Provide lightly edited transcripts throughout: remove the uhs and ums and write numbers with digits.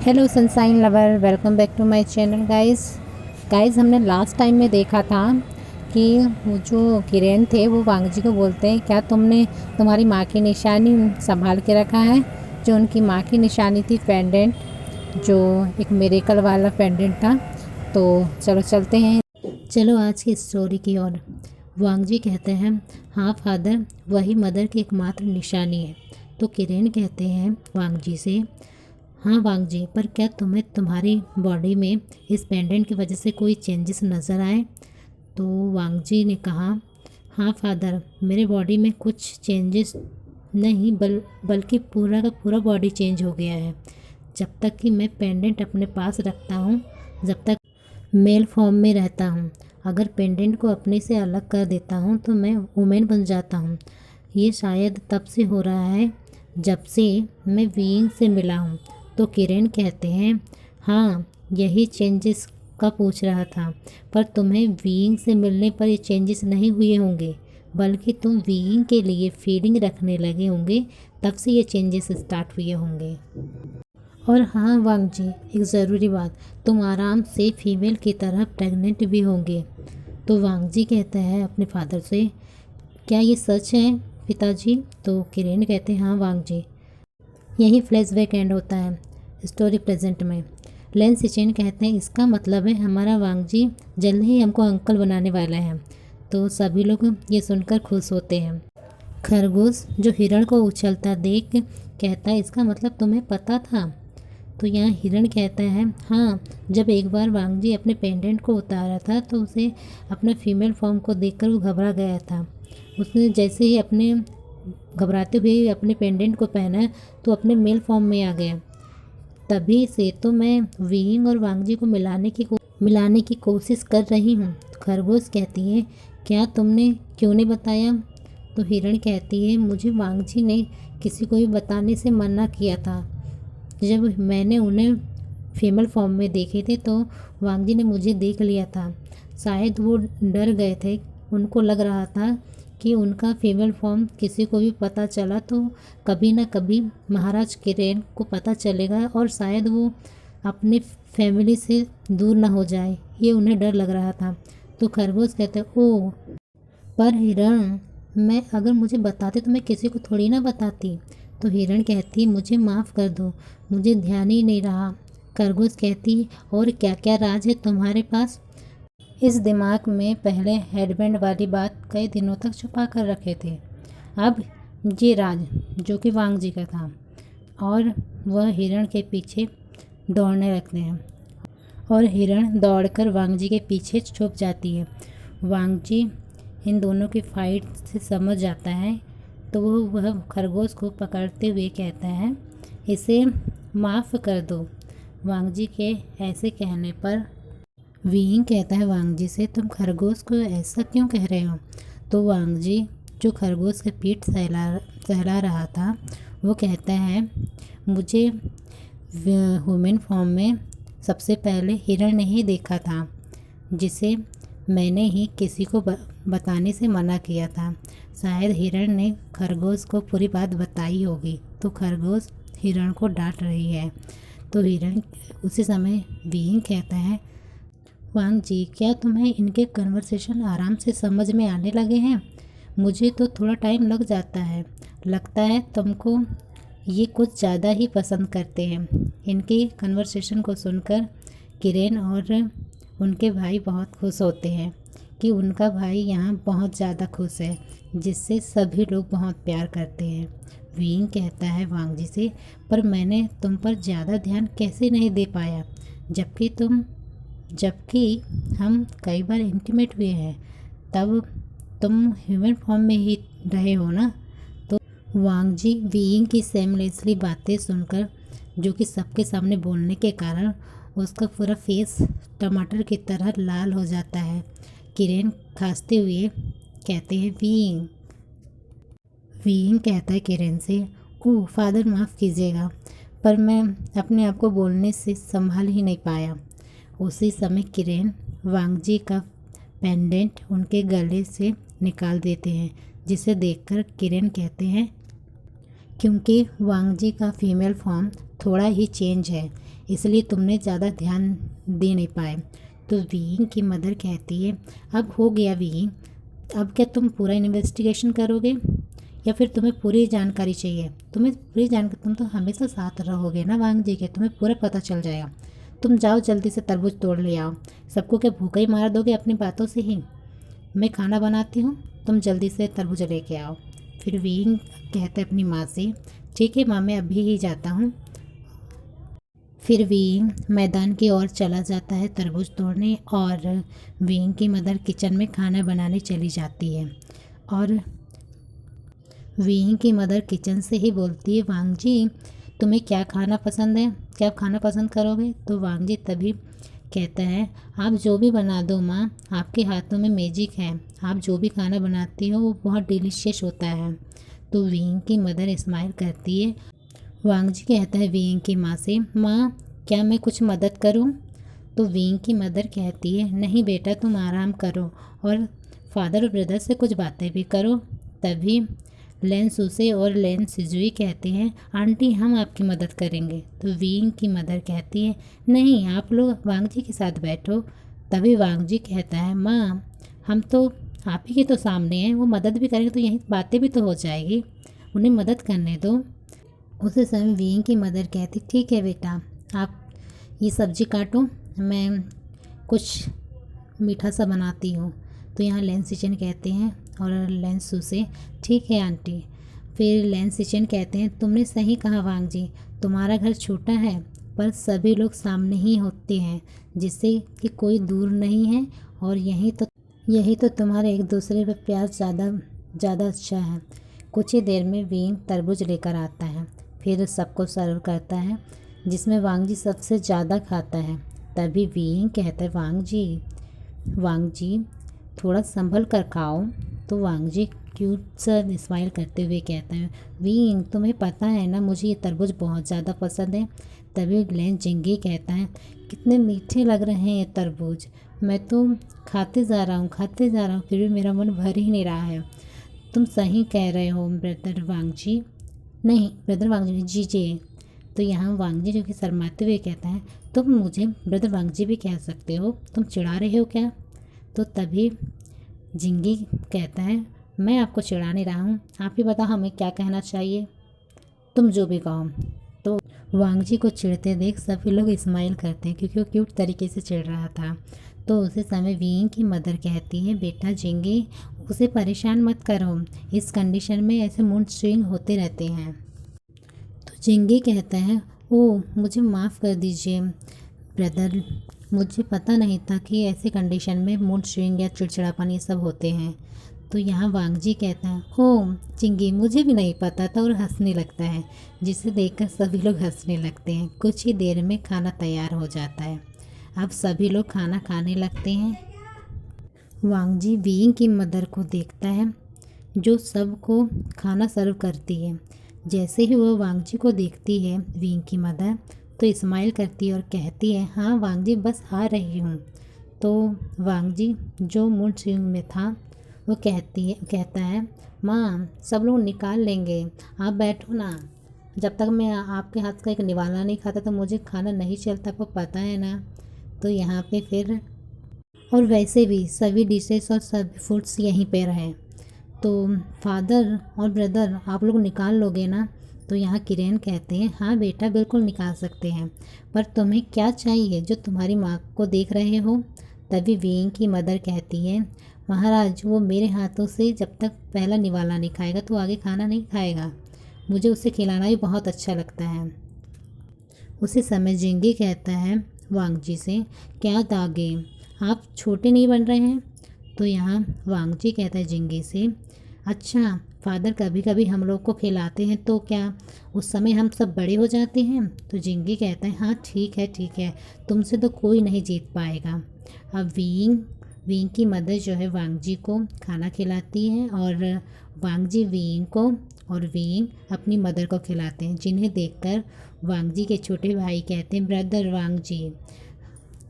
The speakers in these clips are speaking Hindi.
Hello sunshine lover, welcome back to my channel guys हमने लास्ट टाइम में देखा था कि वो जो किरण थे वो वांगजी को बोलते हैं, क्या तुमने तुम्हारी माँ की निशानी संभाल के रखा है। जो उनकी माँ की निशानी थी पेंडेंट, जो एक मिरेकल वाला पेंडेंट था। तो चलो चलते हैं। चलो आज की स्टोरी की ओर। वांगजी कहते हैं, हाँ फादर, वही मदर की एकमात्र निशानी है। तो किरण कहते हैं वांगजी से, हाँ वांगजी, पर क्या तुम्हें तुम्हारी बॉडी में इस पेंडेंट की वजह से कोई चेंजेस नज़र आए। तो वांगजी ने कहा, हाँ फादर, मेरे बॉडी में कुछ चेंजेस नहीं बल्कि पूरा का पूरा बॉडी चेंज हो गया है। जब तक कि मैं पेंडेंट अपने पास रखता हूँ, जब तक मेल फॉर्म में रहता हूँ। अगर पेंडेंट को अपने से अलग कर देता हूँ तो मैं वुमेन बन जाता हूँ। ये शायद तब से हो रहा है जब से मैं वीइंग से मिला हूँ। तो किरण कहते हैं, हाँ यही चेंजेस का पूछ रहा था, पर तुम्हें वीइंग से मिलने पर ये चेंजेस नहीं हुए होंगे, बल्कि तुम वीइंग के लिए फीलिंग रखने लगे होंगे, तब से ये चेंजेस स्टार्ट हुए होंगे। और हाँ वांगजी, एक ज़रूरी बात, तुम आराम से फीमेल की तरह प्रेग्नेंट भी होंगे। तो वांगजी कहता है अपने फादर से, क्या ये सच है पिताजी। तो किरण कहते हैं, हाँ वांगजी। यही फ्लैशबैक एंड होता है स्टोरी प्रेजेंट में। लेन सिचेन कहते हैं, इसका मतलब है हमारा वांगजी जल्द ही हमको अंकल बनाने वाला है। तो सभी लोग ये सुनकर खुश होते हैं। खरगोश जो हिरण को उछलता देख कहता है, इसका मतलब तुम्हें पता था। तो यहाँ हिरण कहता है, हाँ, जब एक बार वांगजी अपने पेंडेंट को उतारा था तो उसे अपना फीमेल फॉर्म को देखकर वो घबरा गया था। उसने जैसे ही अपने घबराते हुए अपने पेंडेंट को पहना तो अपने मेल फॉर्म में आ गया। तभी से तो मैं वीइंग और वांगजी को मिलाने की कोशिश कर रही हूँ। तो खरगोश कहती है, क्या तुमने क्यों नहीं बताया। तो हिरण कहती है, मुझे वांगजी ने किसी को भी बताने से मना किया था। जब मैंने उन्हें फीमेल फॉर्म में देखे थे तो वांगजी ने मुझे देख लिया था। शायद वो डर गए थे, उनको लग रहा था कि उनका फीमेल फॉर्म किसी को भी पता चला तो कभी ना कभी महाराज किरण को पता चलेगा और शायद वो अपने फैमिली से दूर ना हो जाए, ये उन्हें डर लग रहा था। तो खरगोश कहते, ओह पर हिरण, मैं अगर मुझे बताते तो मैं किसी को थोड़ी ना बताती। तो हिरण कहती, मुझे माफ़ कर दो, मुझे ध्यान ही नहीं रहा। खरगोश कहती, और क्या क्या राज है तुम्हारे पास। इस दिमाग में पहले हेडबैंड वाली बात कई दिनों तक छुपा कर रखे थे। अब ये राज जो कि वांगजी का था, और वह हिरण के पीछे दौड़ने लगते हैं और हिरण दौड़कर वांगजी के पीछे छुप जाती है। वांगजी इन दोनों की फाइट से समझ जाता है तो वह खरगोश को पकड़ते हुए कहता है, इसे माफ़ कर दो। वांगजी के ऐसे कहने पर वीइंग कहता है वांगजी से, तुम खरगोश को ऐसा क्यों कह रहे हो। तो वांगजी जो खरगोश के पीठ सहला रहा था वो कहता है, मुझे ह्यूमन फॉर्म में सबसे पहले हिरण ने ही देखा था, जिसे मैंने ही किसी को बताने से मना किया था। शायद हिरण ने खरगोश को पूरी बात बताई होगी। तो खरगोश हिरण को डांट रही है। तो हिरण उसी समय वीइंग कहता है, वांगजी, क्या तुम्हें इनके कन्वर्सेशन आराम से समझ में आने लगे हैं। मुझे तो थोड़ा टाइम लग जाता है। लगता है तुमको ये कुछ ज़्यादा ही पसंद करते हैं। इनके कन्वर्सेशन को सुनकर किरण और उनके भाई बहुत खुश होते हैं कि उनका भाई यहाँ बहुत ज़्यादा खुश है, जिससे सभी लोग बहुत प्यार करते हैं। वीइंग कहता है वांगजी से, पर मैंने तुम पर ज़्यादा ध्यान कैसे नहीं दे पाया, जबकि हम कई बार इंटीमेट हुए हैं, तब तुम ह्यूमन फॉर्म में ही रहे हो ना। तो वांगजी वीइंग की सेमलेसली बातें सुनकर, जो कि सबके सामने बोलने के कारण उसका पूरा फेस टमाटर की तरह लाल हो जाता है। किरण खांसते हुए कहते हैं, वीइंग कहता है किरण से, ओह फादर माफ़ कीजिएगा, पर मैं अपने आप को बोलने से संभाल ही नहीं पाया। उसी समय किरण वांगजी का पेंडेंट उनके गले से निकाल देते हैं, जिसे देखकर किरण कहते हैं, क्योंकि वांगजी का फीमेल फॉर्म थोड़ा ही चेंज है, इसलिए तुमने ज़्यादा ध्यान दे नहीं पाए। तो विंग की मदर कहती है, अब हो गया विंग, अब क्या तुम पूरा इन्वेस्टिगेशन करोगे या फिर तुम्हें पूरी जानकारी चाहिए? तुम्हें पूरी जानकारी, तुम तो हमेशा साथ रहोगे ना वांग जी के, तुम्हें पूरा पता चल जाएगा। तुम जाओ जल्दी से तरबूज तोड़ ले आओ। सबको क्या भूखा ही मार दोगे अपनी बातों से ही? मैं खाना बनाती हूँ, तुम जल्दी से तरबूज लेके आओ। फिर विंग कहते अपनी माँ से, ठीक है माँ, मैं अभी ही जाता हूँ। फिर विंग मैदान की ओर चला जाता है तरबूज तोड़ने, और विंग की मदर किचन में खाना बनाने चली जाती है। और विंग की मदर किचन से ही बोलती है, वांग जी तुम्हें क्या खाना पसंद है, क्या खाना पसंद करोगे? तो वांग जी तभी कहता है, आप जो भी बना दो माँ, आपके हाथों में मैजिक है, आप जो भी खाना बनाती हो वो बहुत डिलीशियस होता है। तो विंग की मदर स्माइल करती है। वांग जी कहता है विंग की माँ से, माँ क्या मैं कुछ मदद करूँ? तो विंग की मदर कहती है, नहीं बेटा, तुम आराम करो और फादर और ब्रदर से कुछ बातें भी करो। तभी लेन सुसे और लेन सिजुई कहते हैं, आंटी हम आपकी मदद करेंगे। तो विंग की मदर कहती है, नहीं, आप लोग वांग जी के साथ बैठो। तभी वांग जी कहता है, माँ हम तो आप ही के तो सामने हैं, वो मदद भी करेंगे तो यहीं बातें भी तो हो जाएगी, उन्हें मदद करने दो। उसी समय विंग की मदर कहती, ठीक है बेटा, आप ये सब्जी काटो, मैं कुछ मीठा सा बनाती हूँ। तो यहाँ लेन सिचन कहते हैं और लेन सुसे, ठीक है आंटी। फिर लेन सिचन कहते हैं, तुमने सही कहा वांग जी, तुम्हारा घर छोटा है पर सभी लोग सामने ही होते हैं, जिससे कि कोई दूर नहीं है, और यही तो तुम्हारे एक दूसरे पर प्यार ज़्यादा अच्छा है। कुछ ही देर में विंग तरबूज लेकर आता है, फिर सबको सर्व करता है, जिसमें वांग जी सबसे ज़्यादा खाता है। तभी विंग कहता है, वांग जी थोड़ा संभल कर खाओ। तो वांग जी क्यूट सा स्माइल करते हुए कहता है, विंग तुम्हें पता है ना, मुझे ये तरबूज बहुत ज़्यादा पसंद है। तभी लेन जिंगी कहता है, कितने मीठे लग रहे हैं ये तरबूज, मैं तो खाते जा रहा हूँ फिर भी मेरा मन भर ही नहीं रहा है। तुम सही कह रहे हो ब्रदर वांग जी, नहीं ब्रदर वांग जी जी। तो यहाँ वांग जी जो कि शर्माते हुए कहता है, तुम मुझे ब्रदर वांग जी भी कह सकते हो, तुम चिढ़ा रहे हो क्या? तो तभी जिंगी कहता है, मैं आपको चिढ़ा नहीं रहा हूँ, आप ही बताओ हमें क्या कहना चाहिए, तुम जो भी कहो। तो वांग जी को चिढ़ते देख सभी लोग स्माइल करते हैं, क्योंकि वो क्यूट तरीके से चिढ़ रहा था। तो उसी समय विंग की मदर कहती है, बेटा जिंगी उसे परेशान मत करो, इस कंडीशन में ऐसे मूड स्विंग होते रहते हैं। तो जिंगी कहता है, ओह मुझे माफ़ कर दीजिए ब्रदर, मुझे पता नहीं था कि ऐसे कंडीशन में मूड स्विंग या चिड़चिड़ापन ये सब होते हैं। तो यहाँ वांग जी कहता है, ओह चिंगी मुझे भी नहीं पता था, और हंसने लगता है, जिसे देखकर सभी लोग हंसने लगते हैं। कुछ ही देर में खाना तैयार हो जाता है। अब सभी लोग खाना खाने लगते हैं। वांग जी विंग की मदर को देखता है, जो सबको खाना सर्व करती है। जैसे ही वो वांग जी को देखती है विंग की मदर, तो स्माइल करती है और कहती है, हाँ वांग जी बस आ रही हूँ। तो वांग जी जो मूड स्विंग में था वो कहता है, माँ सब लोग निकाल लेंगे, आप बैठो ना, जब तक मैं आपके हाथ का एक निवाला नहीं खाता तो मुझे खाना नहीं चलता, आपको पता है ना। तो यहाँ पे फिर, और वैसे भी सभी डिशेस और सभी फूड्स यहीं पे रहे, तो फादर और ब्रदर आप लोग निकाल लोगे ना? तो यहाँ किरण कहते हैं, हाँ बेटा बिल्कुल निकाल सकते हैं, पर तुम्हें क्या चाहिए जो तुम्हारी माँ को देख रहे हो? तभी विंग की मदर कहती है, महाराज वो मेरे हाथों से जब तक पहला निवाला नहीं खाएगा तो आगे खाना नहीं खाएगा, मुझे उसे खिलाना भी बहुत अच्छा लगता है। उसी समय जिंगी कहता है वांग जी से, क्या दागे आप छोटे नहीं बन रहे हैं? तो यहाँ वांग जी कहता है जिंगी से, अच्छा फादर कभी कभी हम लोग को खिलाते हैं तो क्या उस समय हम सब बड़े हो जाते हैं? तो जिंगी कहता है, हाँ ठीक है, तुमसे तो कोई नहीं जीत पाएगा। अब विंग की मदर जो है वांग जी को खाना खिलाती है, और वांग जी विंग को और विंग अपनी मदर को खिलाते हैं, जिन्हें देखकर वांग जी के छोटे भाई कहते हैं, ब्रदर वांग जी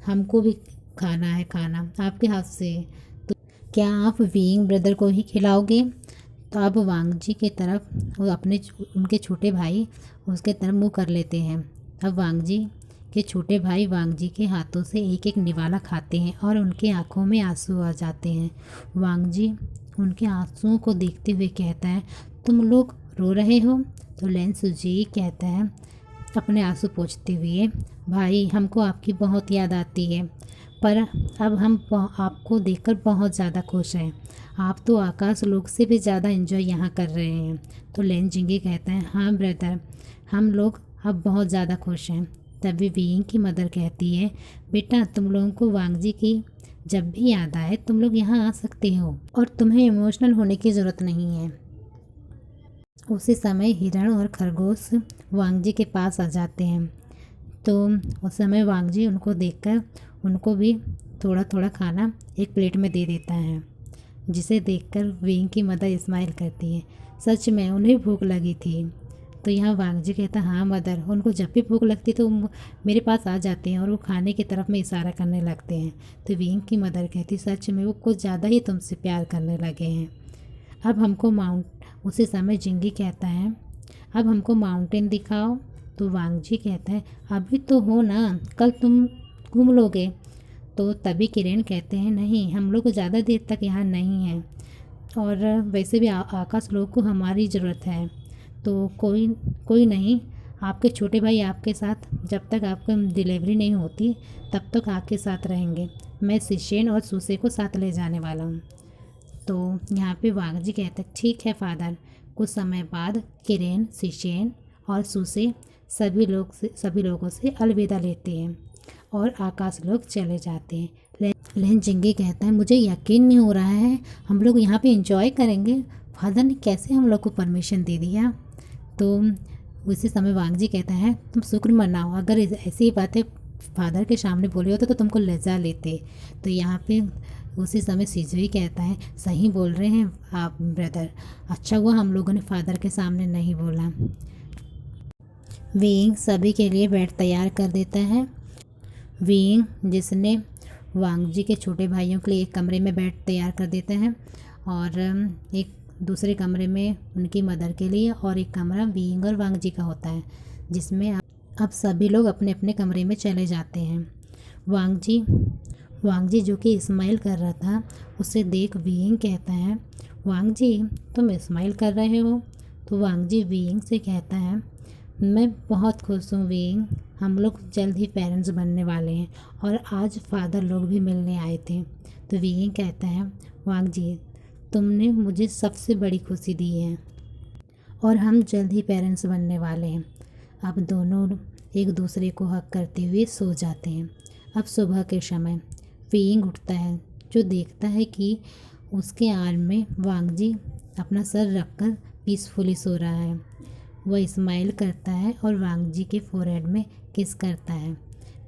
हमको भी खाना है खाना आपके हाथ से, तो क्या आप विंग ब्रदर को ही खिलाओगे? तो अब वांग जी के तरफ वो उनके छोटे भाई उसके तरफ मुँह कर लेते हैं। अब वांगजी के छोटे भाई वांगजी के हाथों से एक एक निवाला खाते हैं और उनके आंखों में आंसू आ जाते हैं। वांगजी उनके आंसुओं को देखते हुए कहता है, तुम लोग रो रहे हो? तो लेन सुजी कहता है अपने आंसू पोंछते हुए, भाई हमको आपकी बहुत याद आती है, पर अब हम आपको देखकर बहुत ज़्यादा खुश हैं। आप तो आकाश लोक से भी ज़्यादा एंजॉय यहाँ कर रहे हैं। तो लेन जिंगी कहता है, हाँ ब्रदर, हम लोग अब बहुत ज़्यादा खुश हैं। तभी बीइंग की मदर कहती है, बेटा तुम लोगों को वांगजी की जब भी याद आए तुम लोग यहाँ आ सकते हो और तुम्हें इमोशनल होने की ज़रूरत नहीं है। उसी समय हिरण और खरगोश वांगजी के पास आ जाते हैं। तो उस समय वांगजी उनको देखकर उनको भी थोड़ा थोड़ा खाना एक प्लेट में दे देता है, जिसे देखकर बीइंग की मदर स्माइल करती है। सच में उन्हें भूख लगी थी। तो यहाँ वांगजी कहता, हाँ मदर, उनको जब भी भूख लगती तो मेरे पास आ जाते हैं और वो खाने की तरफ में इशारा करने लगते हैं। तो बीइंग की मदर कहती, सच में वो कुछ ज़्यादा ही तुमसे प्यार करने लगे हैं। अब हमको उसी समय जिंगी कहता है, अब हमको माउंटेन दिखाओ। तो वांगजी कहता है, अभी तो हो ना, कल तुम घूम लोगे। तो तभी किरण कहते हैं, नहीं हम लोग ज़्यादा देर तक यहाँ नहीं हैं और वैसे भी आकाश लोग को हमारी ज़रूरत है। तो कोई नहीं, आपके छोटे भाई आपके साथ जब तक आपकी डिलीवरी नहीं होती तब तक आपके साथ रहेंगे। मैं सिशेन और सूसे को साथ ले जाने वाला हूँ। तो यहाँ पे वांगजी कहते हैं, ठीक है फादर। कुछ समय बाद किरण, सिशेन और सूसे सभी लोगों से अलविदा लेते हैं और आकाश लोग चले जाते हैं। लेकिन जिंगी कहता है, मुझे यकीन नहीं हो रहा है हम लोग यहाँ पे एंजॉय करेंगे। फादर ने कैसे हम लोग को परमिशन दे दिया? तो उसी समय वांगजी कहता है, तुम शुक्र मनाओ, अगर ऐसी बातें फादर के सामने बोले होते तो तुमको लज्जा लेते। तो यहाँ पे उसी समय सिजुई कहता है, सही बोल रहे हैं आप ब्रदर, अच्छा हुआ हम लोगों ने फादर के सामने नहीं बोला। वीइंग सभी के लिए बेड तैयार कर देता है। वीइंग जिसने वांगजी के छोटे भाइयों के लिए एक कमरे में बेड तैयार कर देते हैं और एक दूसरे कमरे में उनकी मदर के लिए और एक कमरा वीइंग और वांगजी का होता है, जिसमें अब सभी लोग अपने अपने कमरे में चले जाते हैं। वांगजी जो कि स्माइल कर रहा था उसे देख वीइंग कहता है, वांगजी तुम स्माइल कर रहे हो? तो वांगजी वीइंग से कहता है, मैं बहुत खुश हूँ वीइंग, हम लोग जल्द ही पेरेंट्स बनने वाले हैं और आज फादर लोग भी मिलने आए थे। तो वीइंग कहता है, वांगजी तुमने मुझे सबसे बड़ी खुशी दी है और हम जल्द ही पेरेंट्स बनने वाले हैं। अब दोनों एक दूसरे को हक करते हुए सो जाते हैं। अब सुबह के समय वीइंग उठता है, जो देखता है कि उसके आर्म में वांगजी अपना सर रखकर पीसफुली सो रहा है। वह स्माइल करता है और वांगजी के फोरहेड में किस करता है।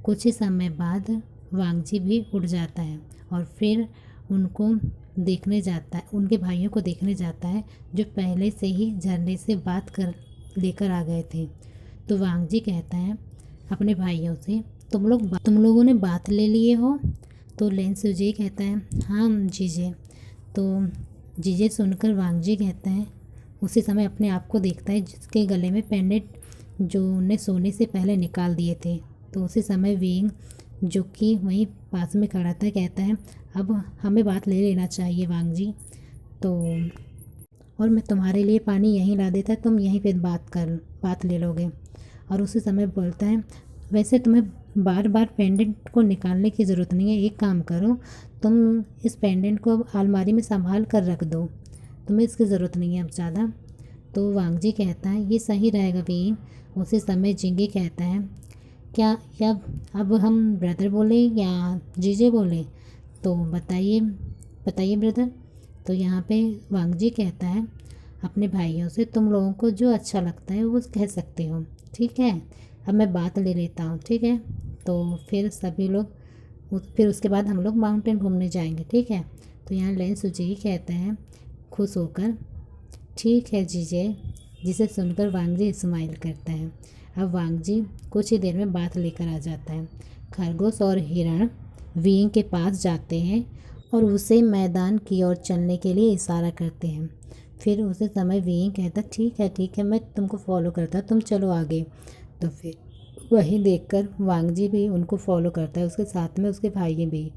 कुछ ही समय बाद वांगजी भी उठ जाता है और फिर उनको देखने जाता है, उनके भाइयों को देखने जाता है जो पहले से ही झरने से बात कर लेकर आ गए थे। तो वांगजी कहता है अपने भाइयों से, तुम लोगों ने बात ले लिए हो? तो लेन सुजी कहता है, हाँ जीजे। तो जीजे सुनकर वांगजी कहता है, उसी समय अपने आप को देखता है जिसके गले में पेंडेंट जो उन्हें सोने से पहले निकाल दिए थे। तो उसी समय वीइंग जो कि वहीं पास में खड़ा था कहता है, अब हमें बात ले लेना चाहिए वांगजी। तो और मैं तुम्हारे लिए पानी यहीं ला देता, तुम यहीं पे बात ले लोगे। और उसी समय बोलता है, वैसे तुम्हें बार बार पेंडेंट को निकालने की ज़रूरत नहीं है, एक काम करो, तुम इस पेंडेंट को अलमारी में संभाल कर रख दो, तुम्हें इसकी ज़रूरत नहीं है अब ज़्यादा। तो वांगजी कहता है, ये सही रहेगा वीइंग। उसी समय जिंगी कहता है, क्या अब हम ब्रदर बोले या जीजे बोले? तो बताइए ब्रदर। तो यहाँ पे वांगजी कहता है अपने भाइयों से, तुम लोगों को जो अच्छा लगता है वो कह सकते हो, ठीक है, अब मैं बात ले लेता हूँ, ठीक है। तो फिर सभी लोग फिर उसके बाद हम लोग माउंटेन घूमने जाएंगे, ठीक है। तो यहाँ लेन सुजी कहते हैं खुश होकर, ठीक है जीजे, जिसे सुनकर वांगजी स्माइल करता है। अब वांगजी कुछ ही देर में बात लेकर आ जाता है। खरगोश और हिरण वीइंग के पास जाते हैं और उसे मैदान की ओर चलने के लिए इशारा करते हैं। फिर उसी समय वीइंग कहता, ठीक है मैं तुमको फॉलो करता, तुम चलो आगे। तो फिर वही देखकर वांगजी भी उनको फॉलो करता है, उसके साथ में उसके भाई भी।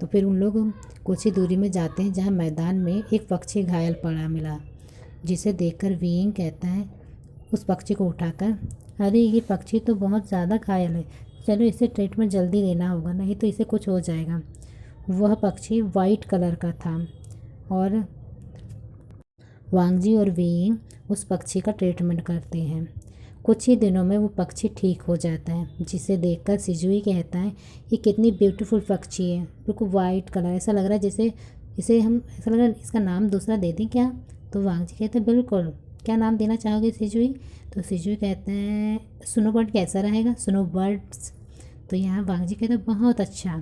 तो फिर उन लोग कुछ ही दूरी में जाते हैं जहाँ मैदान में एक पक्षी घायल पड़ा मिला, जिसे देखकर वीइंग कहता है उस पक्षी को उठाकर, अरे ये पक्षी तो बहुत ज़्यादा घायल है, चलो इसे ट्रीटमेंट जल्दी देना होगा, नहीं तो इसे कुछ हो जाएगा। वह पक्षी वाइट कलर का था और वांगजी और वीइंग उस पक्षी का ट्रीटमेंट करते हैं। कुछ ही दिनों में वो पक्षी ठीक हो जाता है, जिसे देखकर सिजुई कहता है ये कितनी ब्यूटीफुल पक्षी है, बिल्कुल वाइट कलर, ऐसा लग रहा है जैसे इसे हम ऐसा लग रहा है इसका नाम दूसरा दे दें क्या। तो वांगजी कहते हैं बिल्कुल, क्या नाम देना चाहोगे सिजुई। तो सिजुई कहते हैं स्नोबर्ड कैसा रहेगा, स्नोबर्ड्स। तो यहाँ वांगजी कहते हैं बहुत अच्छा।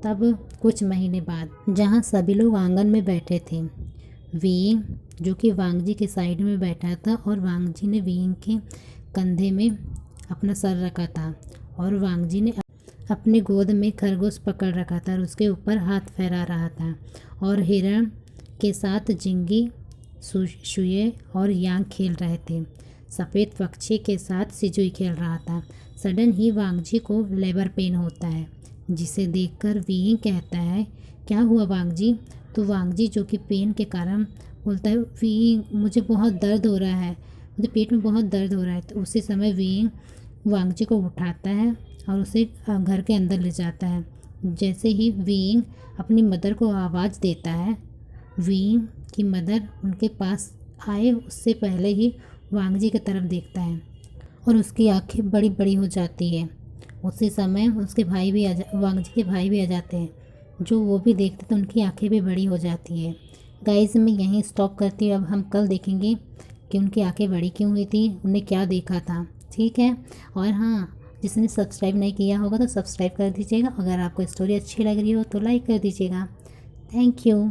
तब कुछ महीने बाद जहाँ सभी लोग आंगन में बैठे थे, वीइंग जो कि वांगजी के साइड में बैठा था और वांगजी ने वीइंग के कंधे में अपना सर रखा था और वांगजी ने अपनी गोद में खरगोश पकड़ रखा था और उसके ऊपर हाथ फहरा रहा था, और हिरण के साथ जिंगी, शुये और यांग खेल रहे थे। सफ़ेद पक्षी के साथ सिजुई खेल रहा था। सडन ही वांगजी को लेबर पेन होता है, जिसे देखकर वीइंग कहता है क्या हुआ वांगजी। तो वांगजी जो कि पेन के कारण बोलता है वीइंग मुझे बहुत दर्द हो रहा है, मुझे पेट में बहुत दर्द हो रहा है। तो उसी समय वीइंग वांगजी को उठाता है और उसे घर के अंदर ले जाता है। जैसे ही वीइंग अपनी मदर को आवाज़ देता है, वीइंग की मदर उनके पास आए उससे पहले ही वांगजी की तरफ देखता है और उसकी आंखें बड़ी बड़ी हो जाती है। उसी समय उसके भाई भी वांगजी के भाई भी आ जाते हैं, जो वो भी देखते तो उनकी आंखें भी बड़ी हो जाती है। गाइस मैं यहीं स्टॉप करती हूँ, अब हम कल देखेंगे कि उनकी आंखें बड़ी क्यों हुई थी, उन्हें क्या देखा था। ठीक है, और हाँ जिसने सब्सक्राइब नहीं किया होगा तो सब्सक्राइब कर दीजिएगा। अगर आपको स्टोरी अच्छी लग रही हो तो लाइक कर दीजिएगा। Thank you.